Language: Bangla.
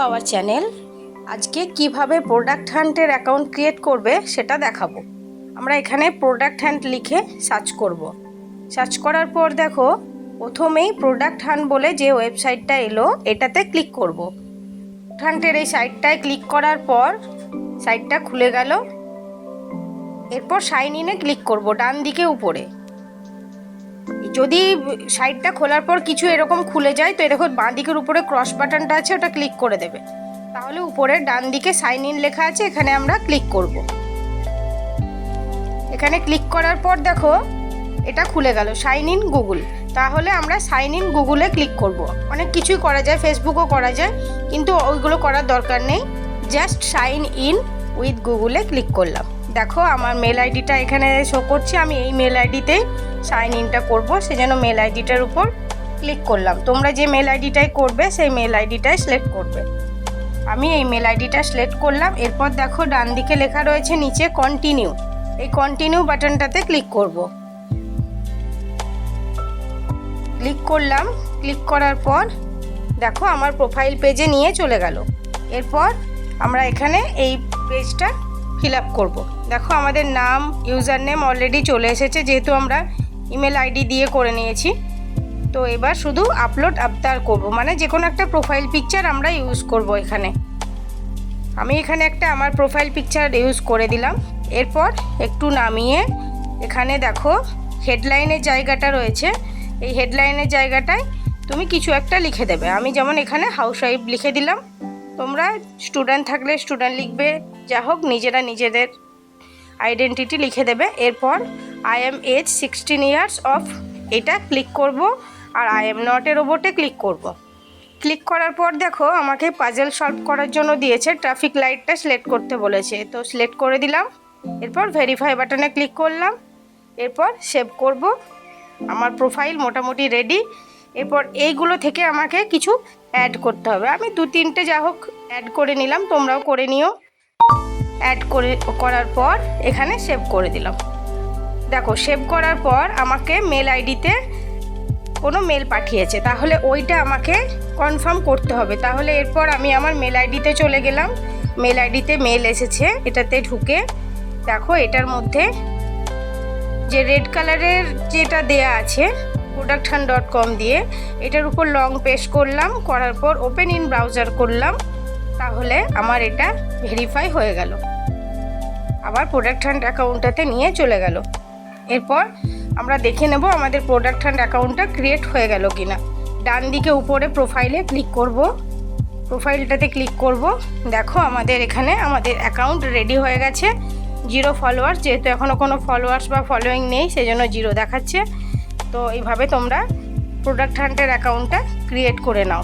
Our channel. আজকে কিভাবে প্রোডাক্ট হান্টের অ্যাকাউন্ট ক্রিয়েট করবে সেটা দেখাবো। আমরা এখানে প্রোডাক্ট হান্ট লিখে সার্চ করব। সার্চ করার পর দেখো প্রথমেই প্রোডাক্ট হান্ট বলে যে ওয়েবসাইটটা এলো এটাতে ক্লিক করব। হান্টের এই সাইটটায় ক্লিক করার পর সাইটটা খুলে গেল। এরপর সাইন ইনে ক্লিক করব ডান দিকে উপরে। যদি সাইটটা খোলার পর কিছু এরকম খুলে যায় তো দেখো বাঁ দিকের উপরে ক্রস বাটনটা আছে, ওটা ক্লিক করে দেবে। তাহলে উপরে ডান দিকে সাইন ইন লেখা আছে, এখানে আমরা ক্লিক করব। এখানে ক্লিক করার পর দেখো এটা খুলে গেল সাইন ইন গুগল। তাহলে আমরা সাইন ইন গুগলে ক্লিক করব। অনেক কিছুই করা যায়, ফেসবুকও করা যায়, কিন্তু ওইগুলো করার দরকার নেই। জাস্ট সাইন ইন উইথ গুগলে ক্লিক করলাম। দেখো আমার মেল আইডিটা এখানে শো করছে, আমি এই মেল আইডিতেই সাইন ইনটা করব, সেজন্য মেল আইডিটার উপর ক্লিক করলাম। তোমরা যে মেল আইডিটাই করবে সেই মেল আইডিটাই সিলেক্ট করবে। আমি এই মেল আইডিটা সিলেক্ট করলাম। এরপর দেখো ডান দিকে লেখা রয়েছে নিচে কন্টিনিউ, এই কন্টিনিউ বাটনটাতে ক্লিক করব। ক্লিক করলাম। ক্লিক করার পর দেখো আমার প্রোফাইল পেজে নিয়ে চলে গেল। এরপর আমরা এখানে এই পেজটা ফিল আপ করবো। দেখো আমাদের নাম, ইউজার নেম অলরেডি চলে এসেছে, যেহেতু আমরা ইমেল আইডি দিয়ে করে নিয়েছি। তো এবার শুধু আপলোড আবতার করব, মানে যে কোনো একটা প্রোফাইল পিকচার আমরা ইউজ করব। এখানে আমি এখানে একটা আমার প্রোফাইল পিকচার ইউজ করে দিলাম। এরপর একটু নামিয়ে এখানে দেখো হেডলাইনের জায়গাটা রয়েছে, এই হেডলাইনের জায়গাটায় তুমি কিছু একটা লিখে দেবে। আমি যেমন এখানে হাউসওয়াইফ লিখে দিলাম। তোমরা স্টুডেন্ট থাকলে স্টুডেন্ট লিখবে, যা হোক নিজেরা নিজেদের আইডেন্টিটি লিখে দেবে। এরপর I am age 16 years of এটা ক্লিক করব, আর আই এম নটের ওপরে ক্লিক করব। ক্লিক করার পর দেখো আমাকে পাজল সলভ করার জন্য দিয়েছে, ট্রাফিক লাইটটা সিলেক্ট করতে বলেছে, তো সিলেক্ট করে দিলাম। এরপর ভেরিফাই বাটনে ক্লিক করলাম। এরপর সেভ করব। আমার প্রোফাইল মোটামুটি রেডি। এরপর এইগুলো থেকে আমাকে কিছু অ্যাড করতে হবে। আমি 2-3টে যা হোক অ্যাড করে নিলাম, তোমরাও করে নিও। অ্যাড করার পর এখানে সেভ করে দিলাম। দেখো সেভ করার পর আমাকে মেল আইডিতে কোনো মেল পাঠিয়েছে, তাহলে ওইটা আমাকে কনফার্ম করতে হবে। তাহলে এরপর আমি আমার মেল আইডিতে চলে গেলাম। মেল আইডিতে মেল এসেছে, এটাতে ঢুকে দেখো এটার মধ্যে যে রেড কালারের যেটা দেয়া আছে producthunt.com দিয়ে, এটার উপর লং পেস্ট করলাম। করার পর ওপেন ইন ব্রাউজার করলাম। তাহলে আমার এটা ভেরিফাই হয়ে গেল, আবার প্রোডাক্ট হান্ট অ্যাকাউন্টটাতে নিয়ে চলে গেল। এরপর আমরা দেখে নেব আমাদের প্রোডাক্ট হান্ট অ্যাকাউন্টটা ক্রিয়েট হয়ে গেল কিনা। ডান দিকে উপরে প্রোফাইলে ক্লিক করব, প্রোফাইলটাতে ক্লিক করব। দেখো আমাদের এখানে আমাদের অ্যাকাউন্ট রেডি হয়ে গেছে। 0 ফলোয়ার্স, যেহেতু এখনও কোনো ফলোয়ার্স বা ফলোয়িং নেই সেজন্য 0 দেখাচ্ছে। তো এইভাবে তোমরা প্রোডাক্ট হান্টের অ্যাকাউন্টটা ক্রিয়েট করে নাও।